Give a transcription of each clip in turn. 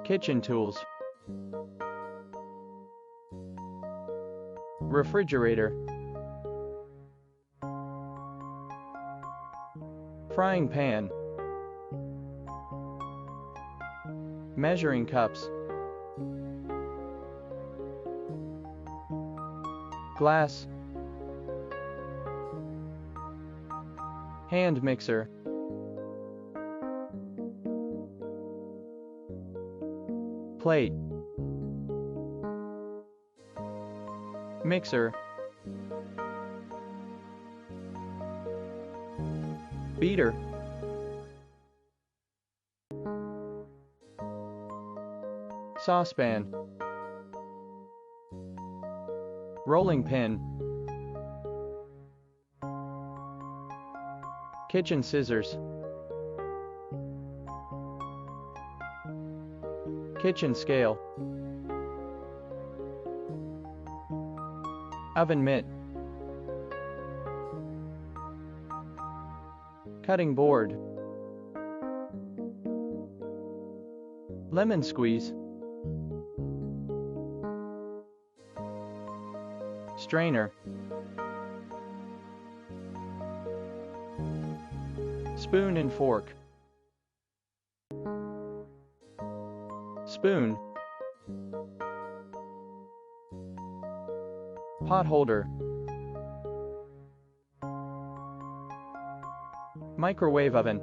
Kitchen tools. Refrigerator. Frying pan. Measuring cups. Glass. Hand mixer. Plate. Mixer. Beater. Saucepan. Rolling pin. Kitchen scissors. Kitchen scale. Oven mitt. Cutting board. Lemon squeeze. Strainer. Spoon and fork. Spoon. Pot holder. Microwave oven.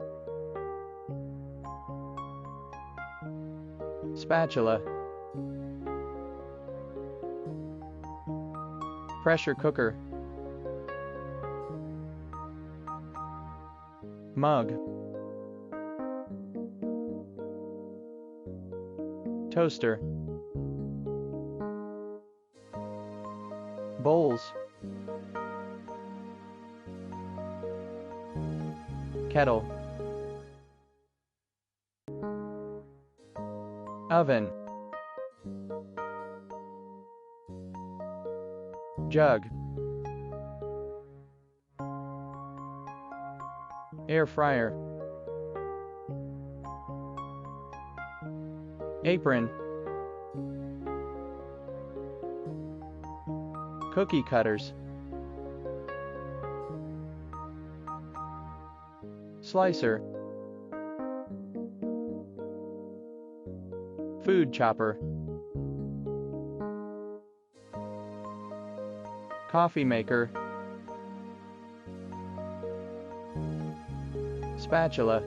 Spatula. Pressure cooker. Mug. Toaster. Bowls. Kettle. Oven. Jug. Air fryer. Apron. Cookie cutters. Slicer. Food chopper. Coffee maker. Spatula.